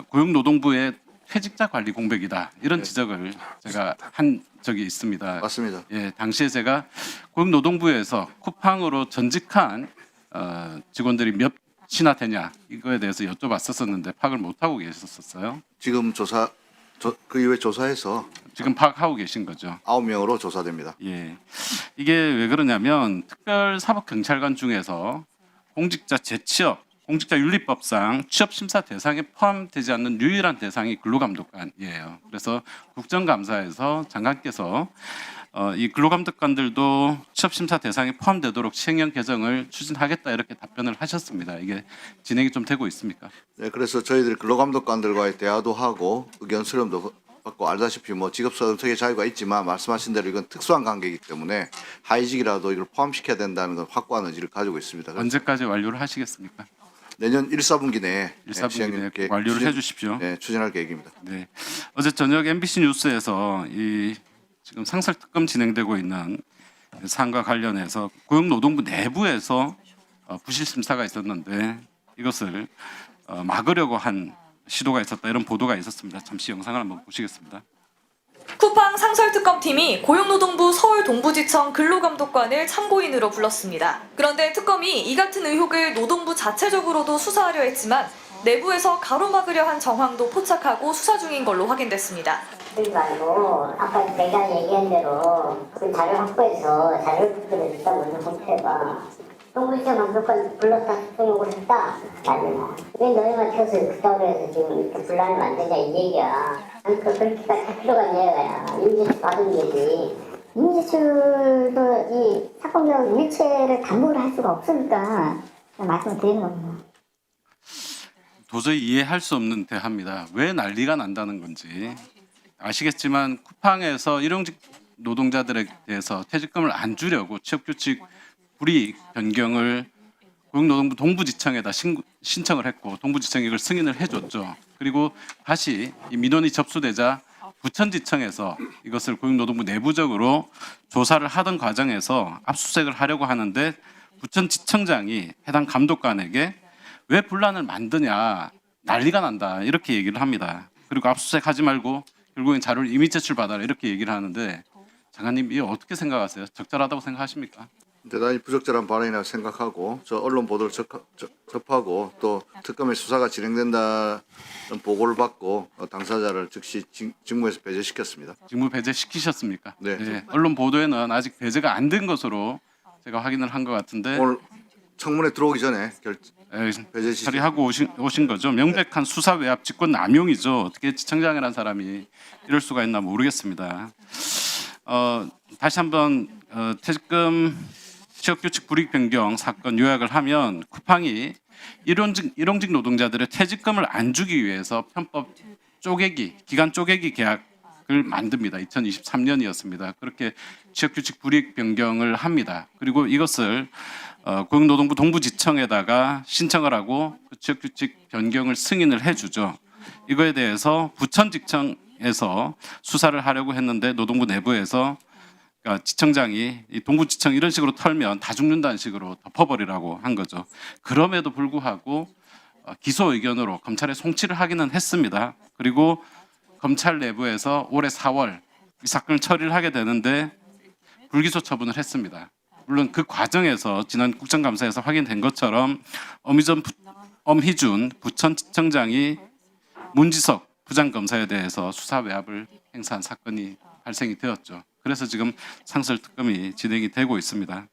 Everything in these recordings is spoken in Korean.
고용노동부의 퇴직자 관리 공백이다 이런 지적을 제가 한 적이 있습니다. 맞습니다. 예, 당시에 제가 고용노동부에서 쿠팡으로 전직한 직원들이 몇이나 되냐 이거에 대해서 여쭤봤었는데 파악을 못 하고 계셨었어요. 지금 그 이후에 조사해서 지금 파악하고 계신 거죠? 9명으로 조사됩니다. 예, 이게 왜 그러냐면 특별사법경찰관 중에서 공직자 재취업, 공직자윤리법상 취업심사 대상에 포함되지 않는 유일한 대상이 근로감독관이에요. 그래서 국정감사에서 장관께서 이 근로감독관들도 취업심사 대상에 포함되도록 시행령 개정을 추진하겠다 이렇게 답변을 하셨습니다. 이게 진행이 좀 되고 있습니까? 네, 그래서 저희들이 근로감독관들과의 대화도 하고 의견 수렴도 받고 알다시피 뭐 직업 선택의 자유가 있지만 말씀하신 대로 이건 특수한 관계이기 때문에 하위직이라도 이걸 포함시켜야 된다는 건 확고한 의지를 가지고 있습니다. 언제까지 완료를 하시겠습니까? 내년 1사분기 내에 1사분기 내에 완료를 해주십시오. 네, 추진할 계획입니다. 네, 어제 저녁 MBC 뉴스에서 이 지금 상설특검 진행되고 있는 사안과 관련해서 고용노동부 내부에서 부실 심사가 있었는데 이것을 막으려고 한 시도가 있었다 이런 보도가 있었습니다. 잠시 영상을 한번 보시겠습니다. 쿠팡 상설특검팀이 고용노동부 서울동부지청 근로감독관을 참고인으로 불렀습니다. 그런데 특검이 이 같은 의혹을 노동부 자체적으로도 수사하려 했지만 내부에서 가로막으려 한 정황도 포착하고 수사 중인 걸로 확인됐습니다. 그러지 말고 아까 내가 얘기한 대로 그 자료 확보해서 자료를 들어줬다 먼저 검토해봐. 동부지청 감독관 불렀다 특검을 했다. 아니야. 왜 너희만 켜서 그따위로 해서 지금 이렇게 분란을 만들자 이 얘기야. 그렇게까지 할 필요가 있냐 이거야. 임지수 받은 얘기. 임지수도 이 사건명 일체를 담보를 할 수가 없으니까 말씀을 드리는 겁니다. 도저히 이해할 수 없는 대화입니다. 왜 난리가 난다는 건지 아시겠지만 쿠팡에서 일용직 노동자들에 대해서 퇴직금을 안 주려고 취업규칙 불이익 변경을 고용노동부 동부지청에다 신청을 했고 동부지청이 이걸 승인을 해줬죠. 그리고 다시 이 민원이 접수되자 부천지청에서 이것을 고용노동부 내부적으로 조사를 하던 과정에서 압수수색을 하려고 하는데 부천지청장이 해당 감독관에게 왜 분란을 만드냐 난리가 난다 이렇게 얘기를 합니다. 그리고 압수수색하지 말고 결국엔 자료를 이미 제출받아라 이렇게 얘기를 하는데 장관님 이거 어떻게 생각하세요? 적절하다고 생각하십니까? 대단히 부적절한 발언이라고 생각하고 저 언론 보도를 접하고 또 특검의 수사가 진행된다는 보고를 받고 당사자를 즉시 직무에서 배제시켰습니다. 직무 배제시키셨습니까? 네. 언론 보도에는 아직 배제가 안 된 것으로 제가 확인을 한 것 같은데 오늘 청문회 들어오기 전에 배제시 처리하고 오신 거죠. 명백한 수사 외압 직권 남용이죠. 어떻게 지청장이라는 사람이 이럴 수가 있나 모르겠습니다. 다시 한번 퇴직금 취업규칙 불이익 변경 사건 요약을 하면 쿠팡이 일용직 노동자들의 퇴직금을 안 주기 위해서 편법 쪼개기 기간 쪼개기 계약을 만듭니다. 2023년이었습니다. 그렇게 취업규칙 불이익 변경을 합니다. 그리고 이것을 고용노동부 동부지청에다가 신청을 하고 그 취업규칙 변경을 승인을 해주죠. 이거에 대해서 부천지청에서 수사를 하려고 했는데 노동부 내부에서 그러니까 지청장이 이 동부지청 이런 식으로 털면 다 죽는다는 식으로 덮어버리라고 한 거죠. 그럼에도 불구하고 기소 의견으로 검찰에 송치를 하기는 했습니다. 그리고 검찰 내부에서 올해 4월 이 사건을 처리를 하게 되는데 불기소 처분을 했습니다. 물론 그 과정에서 지난 국정감사에서 확인된 것처럼 엄희준 부천지청장이 문지석 부장검사에 대해서 수사 외압을 행사한 사건이 발생이 되었죠. 그래서 지금 상설특검이 진행이 되고 있습니다.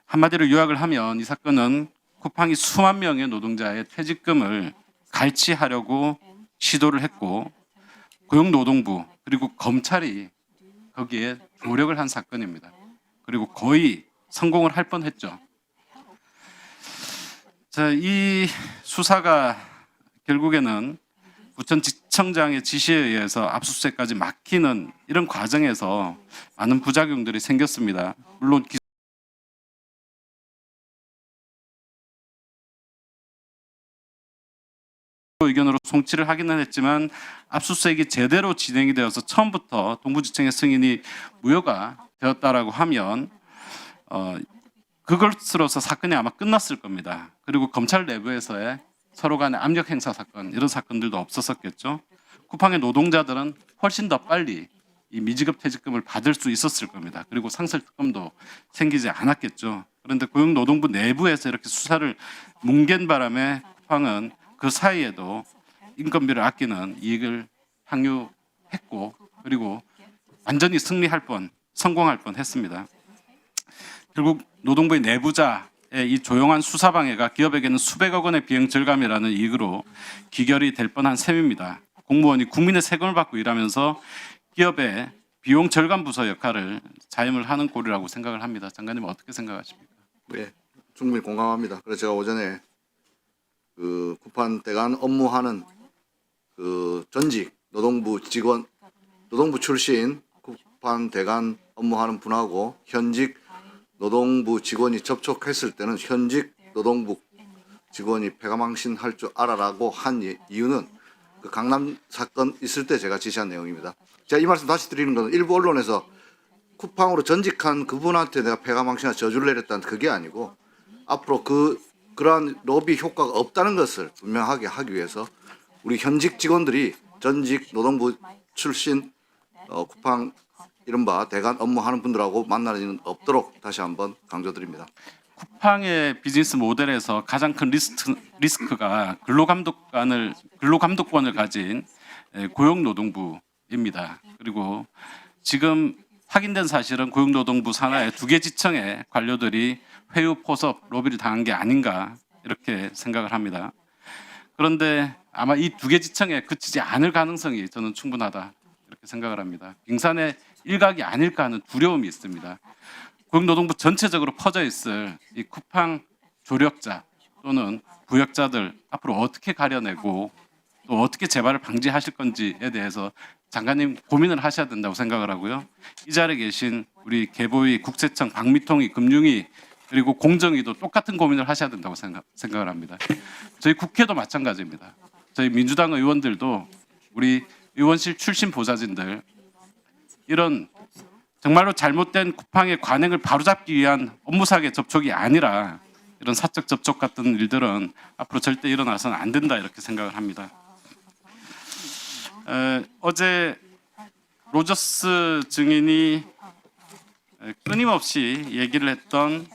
한마디로 요약을 하면 이 사건은 쿠팡이 수만 명의 노동자의 퇴직금을 갈취하려고 시도를 했고 고용노동부 그리고 검찰이 거기에 조력을 한 사건입니다. 그리고 거의 성공을 할 뻔했죠. 자, 이 수사가 결국에는 부천지청장의 지시에 의해서 압수수색까지 막히는 이런 과정에서 많은 부작용들이 생겼습니다. 물론 의견으로 송치를 하기는 했지만 압수수색이 제대로 진행이 되어서 처음부터 동부지청의 승인이 무효가 되었다라고 하면 그것으로서 사건이 아마 끝났을 겁니다. 그리고 검찰 내부에서의 서로 간의 압력 행사 사건 이런 사건들도 없었었겠죠. 쿠팡의 노동자들은 훨씬 더 빨리 이 미지급 퇴직금을 받을 수 있었을 겁니다. 그리고 상설특검도 생기지 않았겠죠. 그런데 고용노동부 내부에서 이렇게 수사를 뭉갠 바람에 쿠팡은 그 사이에도 인건비를 아끼는 이익을 향유했고 그리고 완전히 성공할 뻔 했습니다. 결국 노동부의 내부자의 이 조용한 수사 방해가 기업에게는 수백억 원의 비용 절감이라는 이익으로 귀결이 될 뻔한 셈입니다. 공무원이 국민의 세금을 받고 일하면서 기업의 비용 절감 부서 역할을 자임을 하는 꼴이라고 생각을 합니다. 장관님은 어떻게 생각하십니까? 네, 충분히 공감합니다. 그래서 제가 오전에 그 쿠팡 대관 업무하는 그 전직 노동부 직원, 노동부 출신 쿠팡 대관 업무하는 분하고 현직 노동부 직원이 접촉했을 때는 현직 노동부 직원이 폐가망신할 줄 알아라고 한 이유는 그 강남 사건 있을 때 제가 지시한 내용입니다. 제가 이 말씀 다시 드리는 것은 일부 언론에서 쿠팡으로 전직한 그분한테 내가 폐가망신한 저주를 내렸다는 그게 아니고 앞으로 그러한 로비 효과가 없다는 것을 분명하게 하기 위해서 우리 현직 직원들이 전직 노동부 출신 쿠팡 이른바 대관 업무하는 분들하고 만날 일은 없도록 다시 한번 강조드립니다. 쿠팡의 비즈니스 모델에서 가장 큰 리스크가 근로감독권을 가진 고용노동부입니다. 그리고 지금 확인된 사실은 고용노동부 산하의 2개 지청의 관료들이 회유, 포섭, 로비를 당한 게 아닌가 이렇게 생각을 합니다. 그런데 아마 이 2개 지청에 그치지 않을 가능성이 저는 충분하다 이렇게 생각을 합니다. 빙산의 일각이 아닐까 하는 두려움이 있습니다. 고용노동부 전체적으로 퍼져 있을 이 쿠팡 조력자 또는 부역자들 앞으로 어떻게 가려내고 또 어떻게 재발을 방지하실 건지에 대해서 장관님 고민을 하셔야 된다고 생각을 하고요. 이 자리에 계신 우리 개보위, 국세청, 박미통위, 금융위 그리고 공정위도 똑같은 고민을 하셔야 된다고 생각을 합니다. 저희 국회도 마찬가지입니다. 저희 민주당 의원들도 우리 의원실 출신 보좌진들 이런 정말로 잘못된 쿠팡의 관행을 바로잡기 위한 업무사기의 접촉이 아니라 이런 사적 접촉 같은 일들은 앞으로 절대 일어나서는 안 된다 이렇게 생각을 합니다. 어제 로저스 증인이 끊임없이 얘기를 했던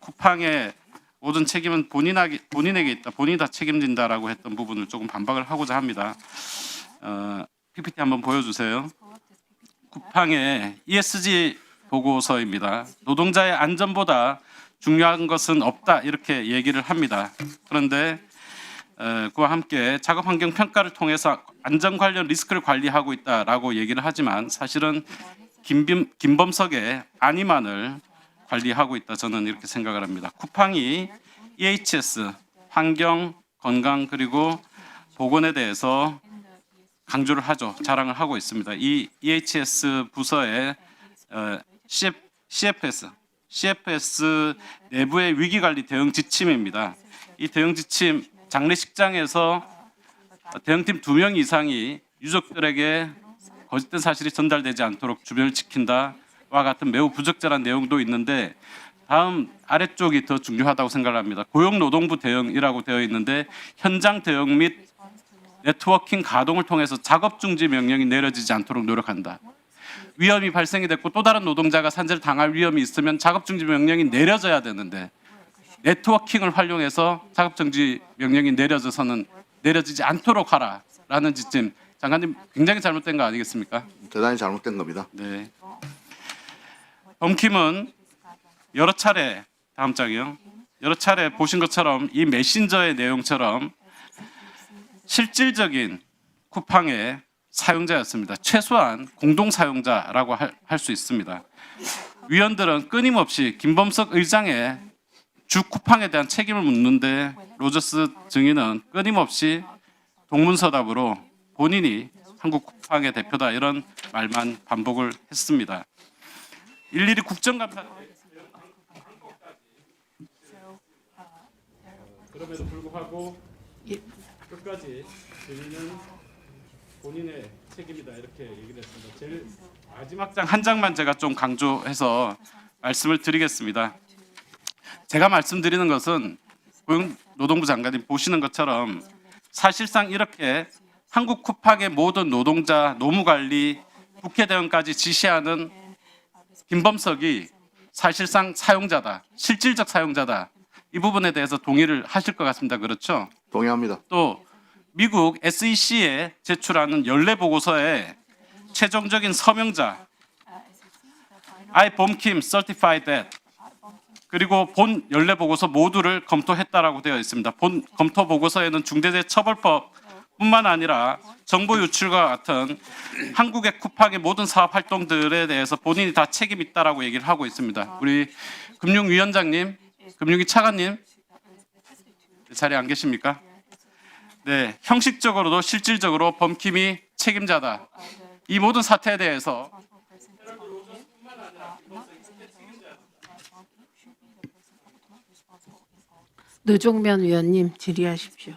쿠팡의 모든 책임은 본인에게 있다, 본인이 다 책임진다라고 했던 부분을 조금 반박을 하고자 합니다. PPT 한번 보여주세요. 쿠팡의 ESG 보고서입니다. 노동자의 안전보다 중요한 것은 없다 이렇게 얘기를 합니다. 그런데 그와 함께 작업 환경 평가를 통해서 안전 관련 리스크를 관리하고 있다라고 얘기를 하지만 사실은 김범석의 안위만을 관리하고 있다 저는 이렇게 생각을 합니다. 쿠팡이 EHS 환경, 건강 그리고 보건에 대해서 강조를 하죠. 자랑을 하고 있습니다. 이 EHS 부서의 CFS 내부의 위기관리 대응 지침입니다. 이 대응 지침 장례식장에서 대응팀 2명 이상이 유족들에게 거짓된 사실이 전달되지 않도록 주변을 지킨다와 같은 매우 부적절한 내용도 있는데 다음 아래쪽이 더 중요하다고 생각합니다. 고용노동부 대응이라고 되어 있는데 현장 대응 및 네트워킹 가동을 통해서 작업 중지 명령이 내려지지 않도록 노력한다. 위험이 발생이 됐고 또 다른 노동자가 산재를 당할 위험이 있으면 작업 중지 명령이 내려져야 되는데 네트워킹을 활용해서 작업 중지 명령이 내려지지 않도록 하라라는 지침. 장관님 굉장히 잘못된 거 아니겠습니까? 대단히 잘못된 겁니다. 네. 범킴은 여러 차례 다음 장이요. 여러 차례 보신 것처럼 이 메신저의 내용처럼 실질적인 쿠팡의 사용자였습니다. 최소한 공동 사용자라고 할 수 있습니다. 위원들은 끊임없이 김범석 의장의 주 쿠팡에 대한 책임을 묻는데 로저스 증인은 끊임없이 동문서답으로 본인이 한국 쿠팡의 대표다 이런 말만 반복을 했습니다. 일일이 국정감사 그럼에도 불구하고 끝까지 증인은 본인의 책임이다 이렇게 얘기를 했습니다. 제일 마지막 장 한 장만 제가 좀 강조해서 말씀을 드리겠습니다. 제가 말씀드리는 것은 고용노동부 장관님 보시는 것처럼 사실상 이렇게 한국 쿠팡의 모든 노동자 노무관리 국회대응까지 지시하는 김범석이 사실상 사용자다, 실질적 사용자다. 이 부분에 대해서 동의를 하실 것 같습니다. 그렇죠? 동의합니다. 또 미국 SEC에 제출하는 연례 보고서에 최종적인 서명자 I 범킴 certified that 그리고 본 연례 보고서 모두를 검토했다라고 되어 있습니다. 본 검토 보고서에는 중대재해처벌법뿐만 아니라 정보 유출과 같은 한국의 쿠팡의 모든 사업 활동들에 대해서 본인이 다 책임 있다라고 얘기를 하고 있습니다. 우리 금융위원장님, 금융위 차관님 자리에 안 계십니까? 네, 형식적으로도 실질적으로 범킴이 책임자다. 이 모든 사태에 대해서 노종면 위원님 질의하십시오.